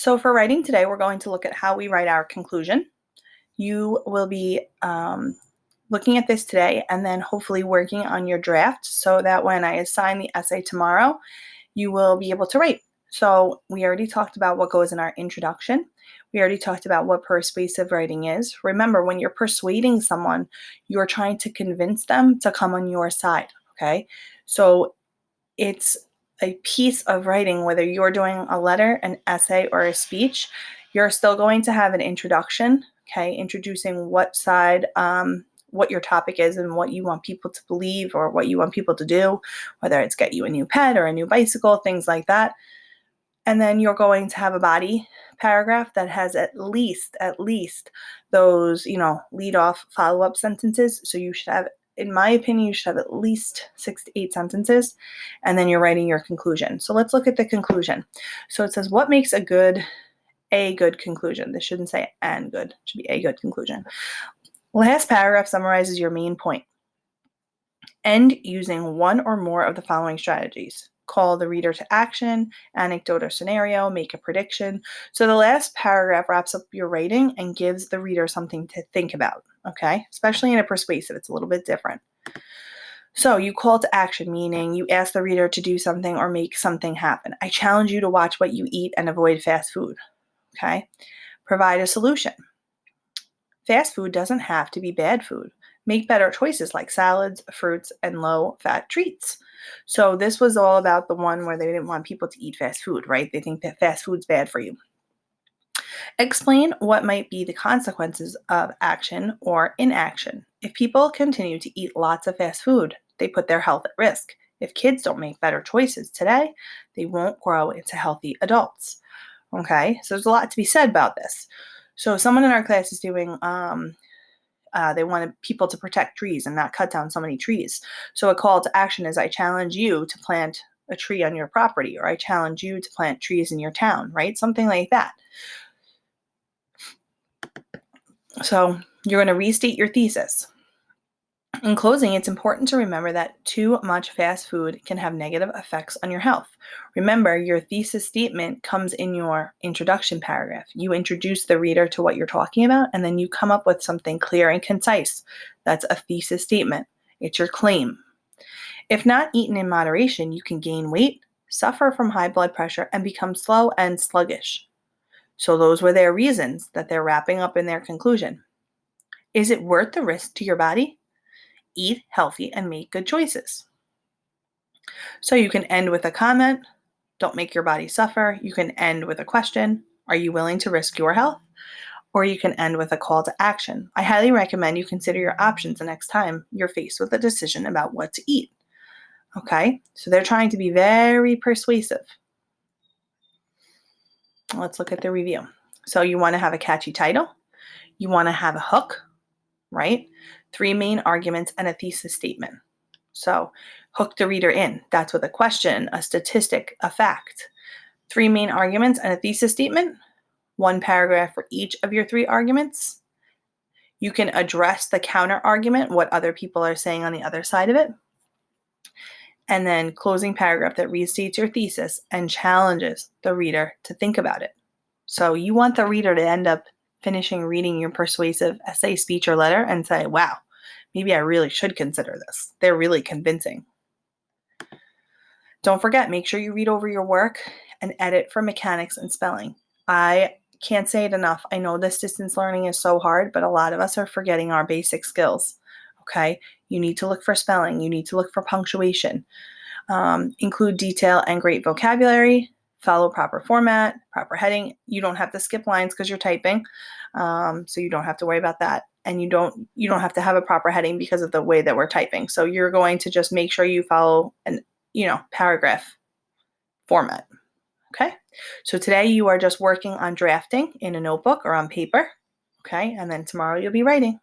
So for writing today, we're going to look at how we write our conclusion. You will be looking at this today and then hopefully working on your draft so that when I assign the essay tomorrow, you will be able to write. So we already talked about what goes in our introduction. We already talked about what persuasive writing is. Remember, when you're persuading someone, you're trying to convince them to come on your side, okay? So it's a piece of writing, whether you're doing a letter, an essay, or a speech, you're still going to have an introduction, okay, introducing what side, what your topic is and what you want people to believe or what you want people to do, whether it's get you a new pet or a new bicycle, things like that. And then you're going to have a body paragraph that has at least those, lead off follow-up sentences. So you should have, in my opinion, you should have at least 6 to 8 sentences, and then you're writing your conclusion. So let's look at the conclusion. So it says, what makes a good conclusion? This shouldn't say and good, it should be a good conclusion. Last paragraph summarizes your main point. End using one or more of the following strategies. Call the reader to action, anecdote or scenario, make a prediction. So the last paragraph wraps up your writing and gives the reader something to think about, okay? Especially in a persuasive, it's a little bit different. So you call to action, meaning you ask the reader to do something or make something happen. I challenge you to watch what you eat and avoid fast food, okay? Provide a solution. Fast food doesn't have to be bad food. Make better choices like salads, fruits, and low-fat treats. So this was all about the one where they didn't want people to eat fast food, right? They think that fast food's bad for you. Explain what might be the consequences of action or inaction. If people continue to eat lots of fast food, they put their health at risk. If kids don't make better choices today, they won't grow into healthy adults. Okay, so there's a lot to be said about this. So someone in our class is doing they wanted people to protect trees and not cut down so many trees. So a call to action is, I challenge you to plant a tree on your property, or I challenge you to plant trees in your town, right? Something like that. So you're going to restate your thesis. In closing, it's important to remember that too much fast food can have negative effects on your health. Remember, your thesis statement comes in your introduction paragraph. You introduce the reader to what you're talking about, and then you come up with something clear and concise. That's a thesis statement. It's your claim. If not eaten in moderation, you can gain weight, suffer from high blood pressure, and become slow and sluggish. So those were their reasons that they're wrapping up in their conclusion. Is it worth the risk to your body? Eat healthy and make good choices. So you can end with a comment, don't make your body suffer. You can end with a question, are you willing to risk your health? Or you can end with a call to action. I highly recommend you consider your options the next time you're faced with a decision about what to eat. Okay, so they're trying to be very persuasive. Let's look at the review. So you want to have a catchy title. You want to have a hook, right? 3 main arguments and a thesis statement. So hook the reader in. That's with a question, a statistic, a fact. 3 main arguments and a thesis statement. 1 paragraph for each of your 3 arguments. You can address the counter argument, what other people are saying on the other side of it. And then closing paragraph that restates your thesis and challenges the reader to think about it. So you want the reader to end up finishing reading your persuasive essay, speech, or letter and say, wow, maybe I really should consider this. They're really convincing. Don't forget, make sure you read over your work and edit for mechanics and spelling. I can't say it enough. I know this distance learning is so hard, but a lot of us are forgetting our basic skills. Okay? You need to look for spelling. You need to look for punctuation. Include detail and great vocabulary. Follow proper format, proper heading. You don't have to skip lines because you're typing, so you don't have to worry about that. And you don't have to have a proper heading because of the way that we're typing. So you're going to just make sure you follow an paragraph format. Okay. So today you are just working on drafting in a notebook or on paper. Okay. And then tomorrow you'll be writing.